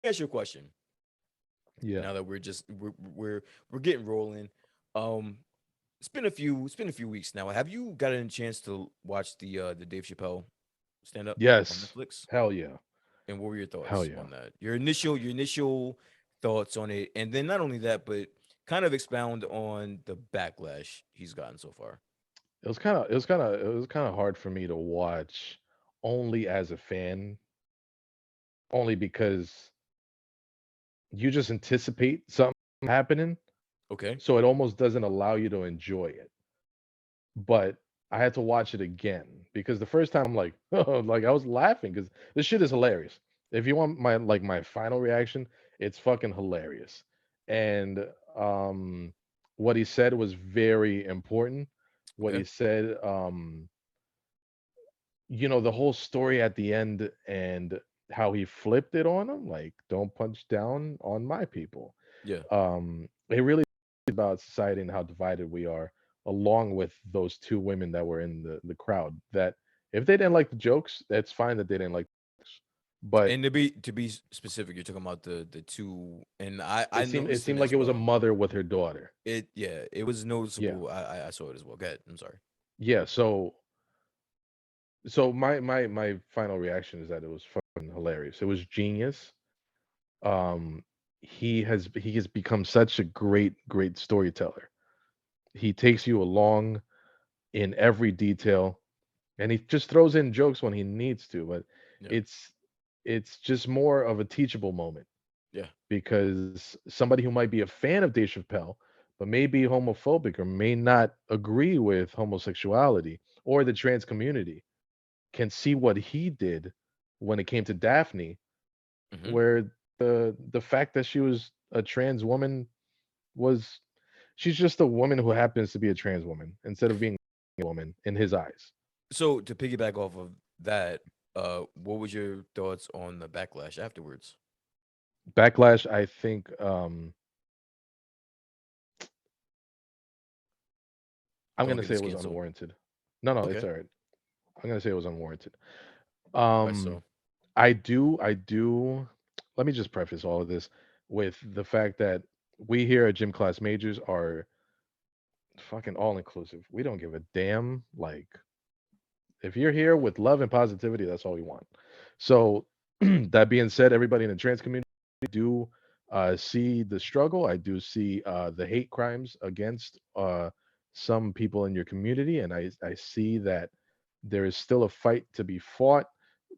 me ask you a question. Yeah. Now that we're getting rolling, um, it's been a few weeks now. Have you gotten a chance to watch the Dave Chappelle stand up on Yes. Netflix? Hell yeah. And what were your Hell thoughts yeah. on that? Your initial thoughts on it, and then not only that, but kind of expound on the backlash he's gotten so far. It was kind of hard for me to watch only as a fan, only because you just anticipate something happening, Okay. so it almost doesn't allow you to enjoy it. But I had to watch it again because the first time I'm like, oh, like I was laughing because this shit is hilarious. If you want my final reaction, it's fucking hilarious. And um what he said was very important. What he Okay. said, the whole story at the end and how he flipped it on him, like, don't punch down on my people. Yeah. It really is about society and how divided we are, along with those two women that were in the crowd. That if they didn't like the jokes, that's fine that they didn't like the jokes. But And to be specific, you're talking about the two, and I it noticed it seemed like as it was a well. mother with her daughter. It was Yeah. noticeable. I saw it as well. Go ahead. I'm sorry. Yeah, so my final reaction is that it was fucking hilarious. It was genius. Um he has become such a great storyteller. He takes you along in every detail, and he just throws in jokes when he needs to, but Yeah. it's it's just more of a teachable moment Yeah. because somebody who might be a fan of Dave Chappelle but may be homophobic or may not agree with homosexuality or the trans community can see what he did when it came to Daphne, Hmm. where the fact that she was a trans woman was she's just a woman who happens to be a trans woman instead of being a woman in his eyes. So to piggyback off of that, what was your thoughts on the backlash afterwards? Backlash, I think, I'm Don't gonna think say it's it was canceled. unwarranted. No, no, it's Okay. all right. I'm gonna say it was unwarranted. Why Um, so? I do. Let me just preface all of this with the fact that we here at Gym Class Majors are fucking all inclusive. We don't give a damn. Like, if you're here with love and positivity, that's all we want. So, that being said, everybody in the trans community do see the struggle. I do see the hate crimes against some people in your community, and I see that there is still a fight to be fought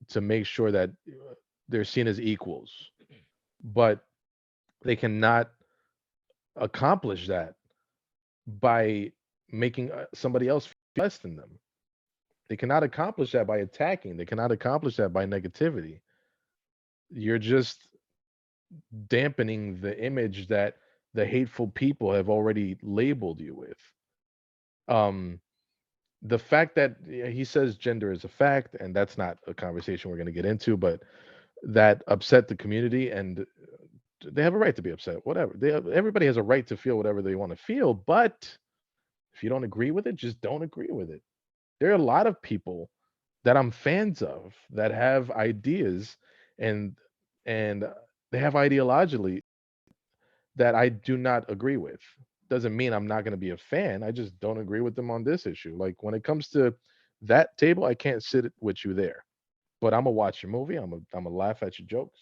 to make sure that they're seen as equals. But they cannot accomplish that by making somebody else feel less than them. They cannot accomplish that by attacking. They cannot accomplish that by negativity. You're just dampening the image that the hateful people have already labeled you with. Um, the fact that he says gender is a fact, and that's not a conversation we're going to get into, but that upset the community, and they have a right to be upset. Whatever. Everybody has a right to feel whatever they want to feel, but if you don't agree with it, just don't agree with it. There are a lot of people that I'm fans of that have ideas and and they have ideologically that I do not agree with. Doesn't mean I'm not going to be a fan. I just don't agree with them on this issue. Like when it comes to that table, I can't sit with you there. But I'm gonna watch your movie. I'm gonna laugh at your jokes.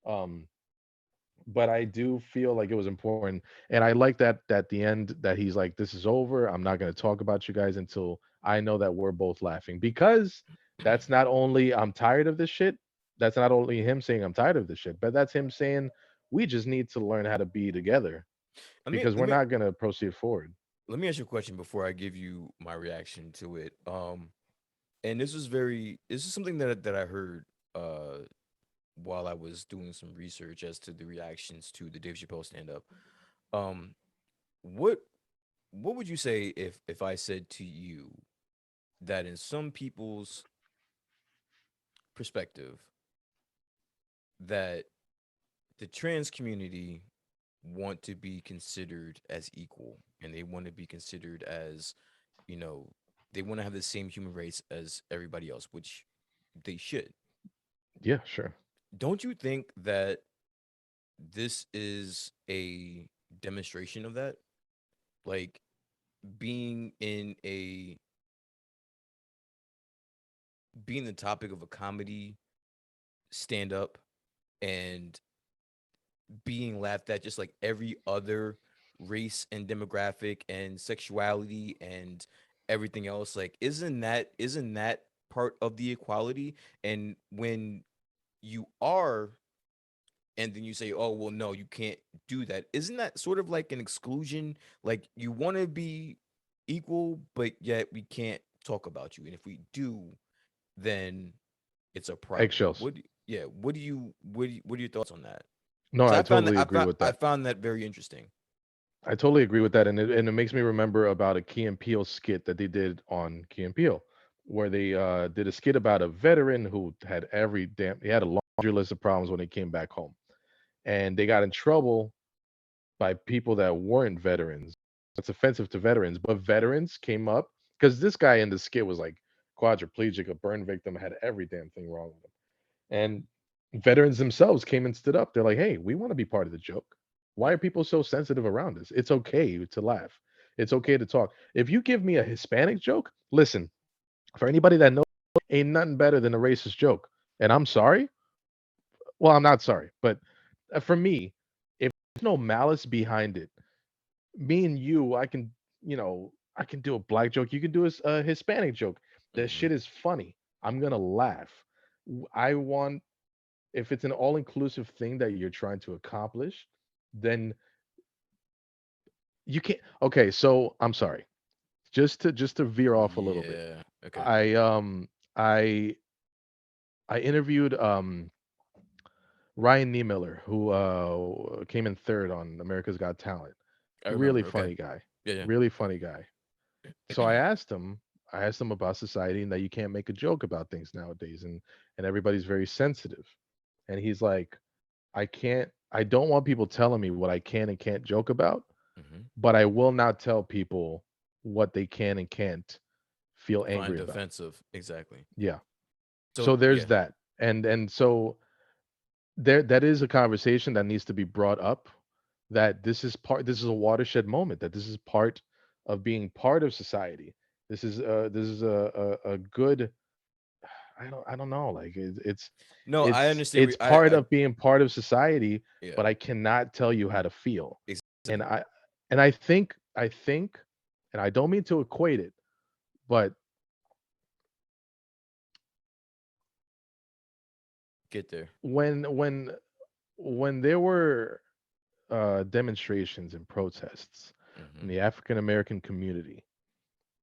Um, but I do feel like it was important, and I like that at the end that he's like, "This is over. I'm not going to talk about you guys until I know that we're both laughing." Because that's not only I'm tired of this shit. That's not only him saying I'm tired of this shit, but that's him saying we just need to learn how to be together Let me because let we're me not going to proceed forward. let me ask you a question before I give you my reaction to it. And this is something that I heard uh while I was doing some research as to the reactions to the Dave Chappelle stand up. Um, what what would you say if I said to you that in some people's perspective that the trans community want to be considered as equal, and they want to be considered as, you know, they want to have the same human rights as everybody else, which they should. Yeah, sure. Don't you think that this is a demonstration of that. Like being in a being the topic of a comedy stand up and being laughed at just like every other race and demographic and sexuality and everything else, like isn't that part of the equality? And when you are, and then you say, oh well, no, you can't do that, isn't that sort of like an exclusion? Like you want to be equal, but yet we can't talk about you, and if we do, then it's a problem. Eggshells. Yeah, what are your thoughts on that? No, Because I totally agree with I that. found that very interesting. I totally agree with that, and it makes me remember about a Key and Peele skit that they did on Key and Peele, where they did a skit about a veteran who had he had a laundry list of problems when he came back home, and they got in trouble by people that weren't veterans. It's offensive to veterans, but veterans came up because this guy in the skit was like quadriplegic, a burn victim, had every damn thing wrong with him. And veterans themselves came and stood up. They're like, hey, we want to be part of the joke. Why are people so sensitive around us? It's okay to laugh. It's okay to talk. If you give me a Hispanic joke, listen, for anybody that knows, ain't nothing better than a racist joke. And I'm sorry. Well, I'm not sorry, but for me, if there's no malice behind it, me and you, I can do a black joke. You can do a Hispanic joke. That Hmm. shit is funny. I'm gonna laugh. I want if it's an all-inclusive thing that you're trying to accomplish, then you can't. Okay, so I'm sorry. Just to veer off a little bit. Yeah. Okay. I I I interviewed Ryan Niemiller, who came in third on America's Got Talent. I Really remember. Okay. funny guy. Yeah. Really funny guy. So Yeah. I asked him about society and that you can't make a joke about things nowadays, and everybody's very sensitive. And he's like, I don't want people telling me what I can and can't joke about, Hmm. but I will not tell people what they can and can't feel Find angry about. offensive. Exactly. Yeah. So So there's yeah. that. And so that is a conversation that needs to be brought up, that this is a watershed moment, that this is part of being part of society. This is a good, I don't know, like No, I understand. it's part of being part of society, Yeah. but I cannot tell you how to feel. And Exactly. I think and I don't mean to equate it, but Get there. when when when there were demonstrations and protests in Hmm. the African American community,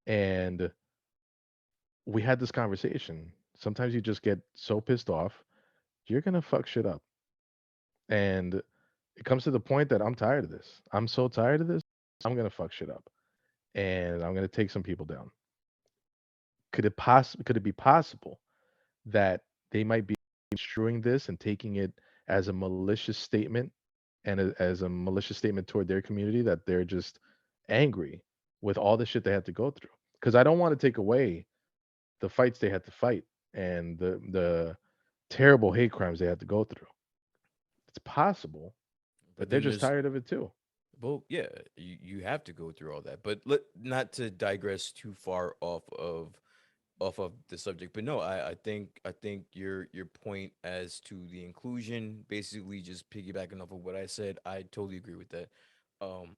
and we had this conversation. Sometimes you just get so pissed off, you're gonna fuck shit up. And it comes to the point that I'm tired of this. I'm so tired of this. I'm gonna fuck shit up, and I'm gonna take some people down. Could it be possible that they might be construing this and taking it as a malicious statement, and as a malicious statement toward their community, that they're just angry with all the shit they had to go through? Because I don't want to take away the fights they had to fight and the terrible hate crimes they had to go through. It's possible But that they're then just there's, tired of it too. well, yeah, you have to go through all that. But let not to digress too far off of the subject. But no, I think your point as to the inclusion, basically just piggybacking off of what I said, I totally agree with that. Um,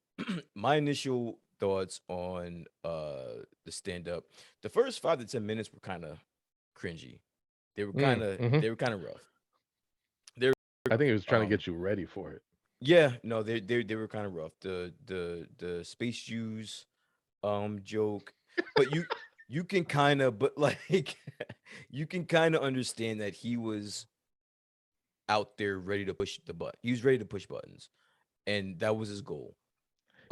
my initial thoughts on the stand up, the first 5 to 10 minutes were kind of cringy. Hmm. They were kind of rough. They were I think rough. it was trying to get you ready for it. Yeah, no, they were kind of rough. The space Jews joke, but you can kind of, but like you can kind of understand that he was out there ready to push the button. He was ready to push buttons, and that was his goal.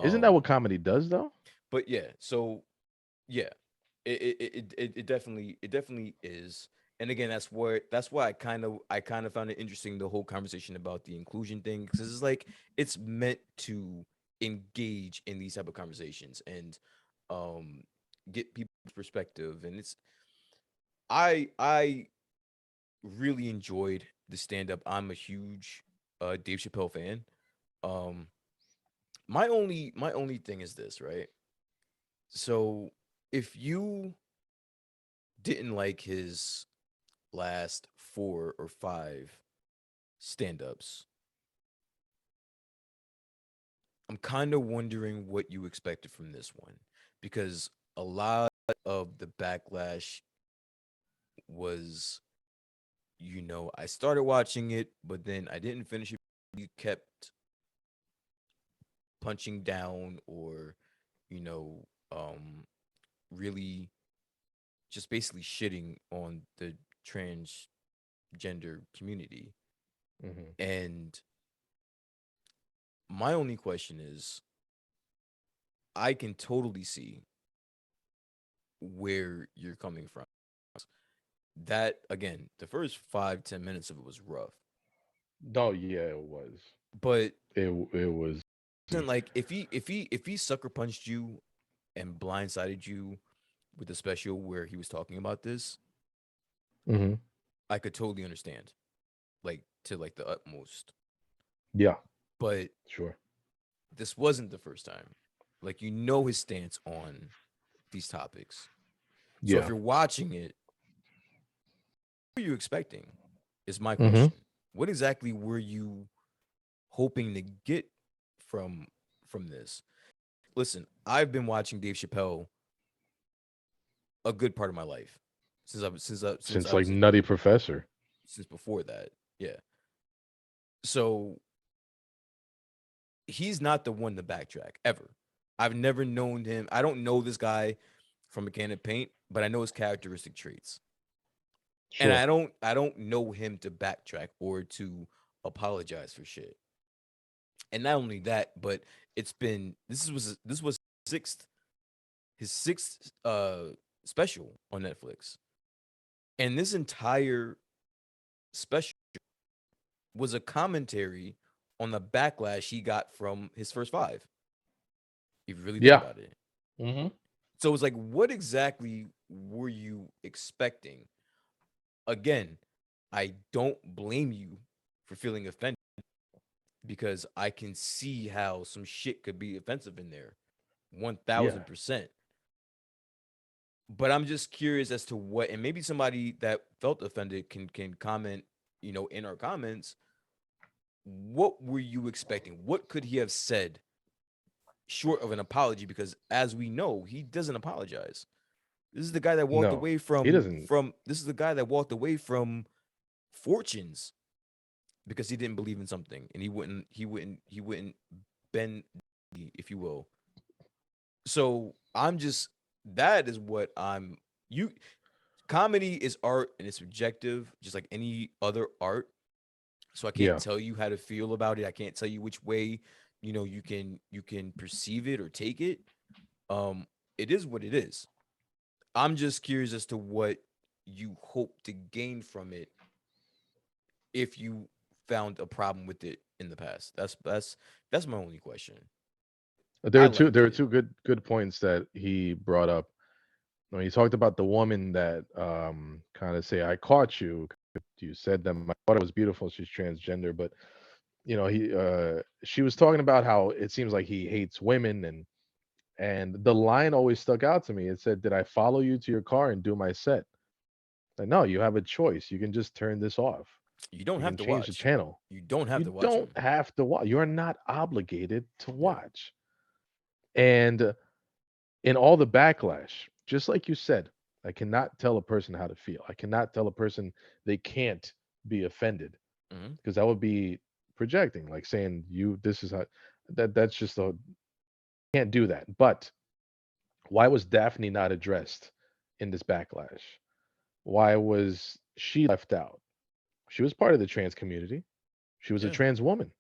Isn't that what Um, comedy does though? but yeah, so yeah, it definitely is. And again, that's why I kind of found it interesting, the whole conversation about the inclusion thing, because it's like it's meant to engage in these type of conversations and um get people's perspective. And it's I really enjoyed the stand up. I'm a huge a Dave Chappelle fan. Um, my only thing is this, right? So if you didn't like his last four or five stand-ups, I'm kind of wondering what you expected from this one because a lot of the backlash was, I started watching it, but then I didn't finish it. You kept punching down or, you know, um, really just basically shitting on the transgender community. Hmm. And my only question is I can totally see where you're coming from. That again, the first 5-10 minutes of it was rough. No, yeah, it was. But It was. isn't like if he sucker punched you and blindsided you with the special where he was talking about this, Hmm. I could totally understand. Like to like the utmost. Yeah, But sure. this wasn't the first time. Like his stance on these topics. So if Yeah. you're watching it, what are you expecting? Is my Hmm. question. What exactly were you hoping to get from from this? Listen, I've been watching Dave Chappelle a good part of my life since Since I like was a Nutty Professor. since before that. Yeah. So he's not the one to backtrack ever. I've never known him. I don't know this guy from a can of paint, but I know his characteristic traits. And Sure. I don't know him to backtrack or to apologize for shit. And not only that, but this was his sixth special on Netflix. And this entire special was a commentary on the backlash he got from his first five, if you really think Yeah. about it. Hmm. So it's like, what exactly were you expecting? Again, I don't blame you for feeling offended because I can see how some shit could be offensive in there. Yeah. 1000%. But I'm just curious as to what, and maybe somebody that felt offended can comment, in our comments, what were you expecting? What could he have said short of an apology? Because as we know, he doesn't apologize. This is the guy that walked No, away he from doesn't. from this is the guy that walked away from fortunes because he didn't believe in something and he wouldn't bend, if you will. So I'm just that is what I'm you comedy is art and it's subjective just like any other art. So I can't Yeah. tell you how to feel about it. I can't tell you which way, you can perceive it or take it. Um it is what it is. I'm just curious as to what you hope to gain from it if you found a problem with it in the past. That's my only question. There I are two. liked There are it. two good points that he brought up. When he talked about the woman that kind of say, "I caught you. You said that my daughter was beautiful. She's transgender." But she was talking about how it seems like he hates women, and the line always stuck out to me. It said, "Did I follow you to your car and do my set?" Like, no, you have a choice. You can just turn this off. You don't You have can to change the watch. channel. You don't have You to watch don't them. have to watch. You're not obligated to Yeah. watch. And in all the backlash, just like you said, I cannot tell a person how to feel. I cannot tell a person they can't be offended Hmm. because that would be projecting, like saying you this is how that's just a can't do that. But why was Daphne not addressed in this backlash? Why was she left out? She was part of the trans community. She was a Yeah. trans woman.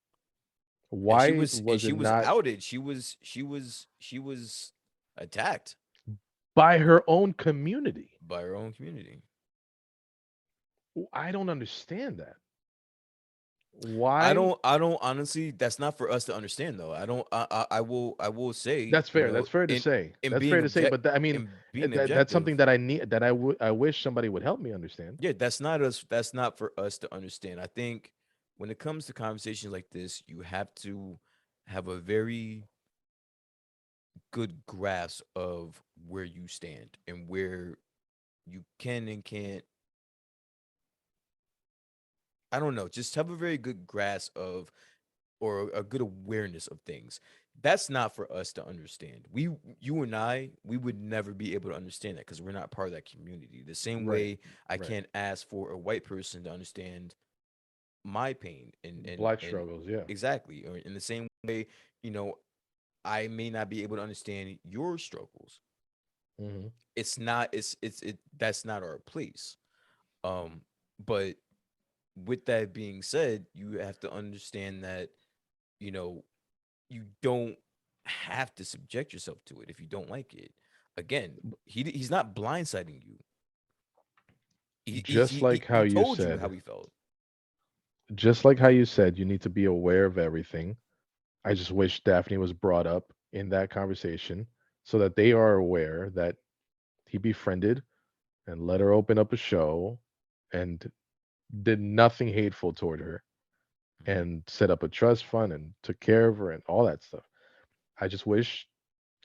And she Why was and was she it was not outed. She was attacked by her own community? by her own community. I don't understand that. I Why? don't I don't honestly that's not for us to understand though. I don't I will say, That's fair. That's fair to say. in That's fair being to say. But I mean, in being that's something objective. that I need. That I wish somebody would help me understand. Yeah, that's not for us to understand. I think when it comes to conversations like this, you have to have a very good grasp of where you stand and where you can and can't. I don't know, just have a very good grasp of or a good awareness of things. That's not for us to understand. You and I, we would never be able to understand that because we're not part of that community. The same Right. way I Right. can't ask for a white person to understand my pain Black and struggles, yeah. exactly, or in the same way, you know, I may not be able to understand your struggles. Hmm. It's not it that's not our place. Um but with that being said, you have to understand that, you know, you don't have to subject yourself to it if you don't like it. Again, he's not blindsiding you. Just like how He you told you how said, he felt. just like how you said, you need to be aware of everything. I just wish Daphne was brought up in that conversation so that they are aware that he befriended and let her open up a show and did nothing hateful toward her Mhm. and set up a trust fund and took care of her and all that stuff. I just wish,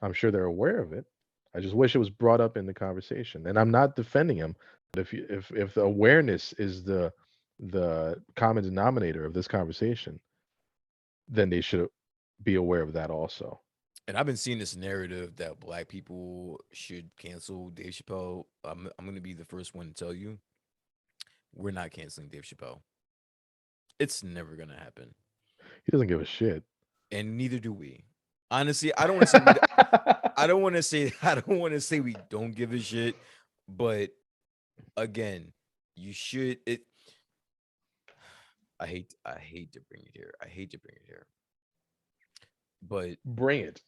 I'm sure they're aware of it. I just wish it was brought up in the conversation. And I'm not defending him, but if the awareness is the common denominator of this conversation, then they should be aware of that also. And I've been seeing this narrative that black people should cancel Dave Chappelle. I'm going to be the first one to tell you we're not canceling Dave Chappelle. It's never going to happen. He doesn't give a shit. And neither do we. Honestly, I don't want to say we I don't want to say I don't want to say we don't give a shit, but again, you should it I hate to bring it here. I hate to bring it here. But Bring it.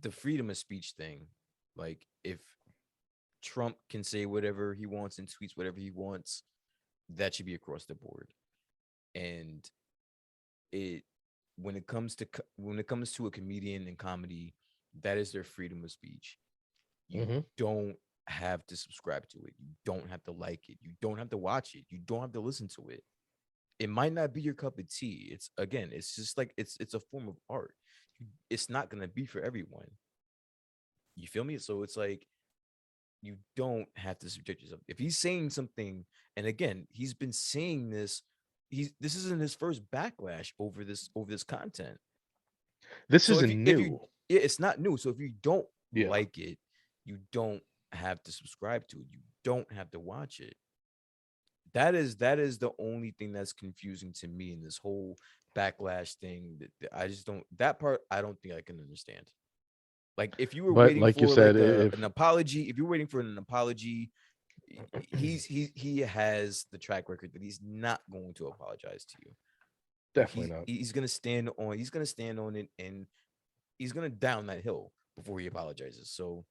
the freedom of speech thing, like if Trump can say whatever he wants and tweets whatever he wants, that should be across the board. And it when it comes to a comedian and comedy, that is their freedom of speech. You Hmm. don't have to subscribe to it. You don't have to like it. You don't have to watch it. You don't have to listen to it. It might not be your cup of tea. It's again, it's just like it's a form of art. It's not gonna be for everyone. You feel me? So it's like you don't have to subject yourself. If he's saying something, and again, he's been saying this. This isn't his first backlash over this content. This So isn't if you new. yeah, it's not new. So if you don't Yeah. like it, you don't have to subscribe to it. You don't have to watch it. That is the only thing that's confusing to me in this whole backlash thing. That I just don't that part I don't think I can understand. Like if you were But waiting like you for said, like an if apology, if you're waiting for an apology, he has the track record that he's not going to apologize to you. definitely not. He's gonna stand on it and he's gonna down that hill before he apologizes. So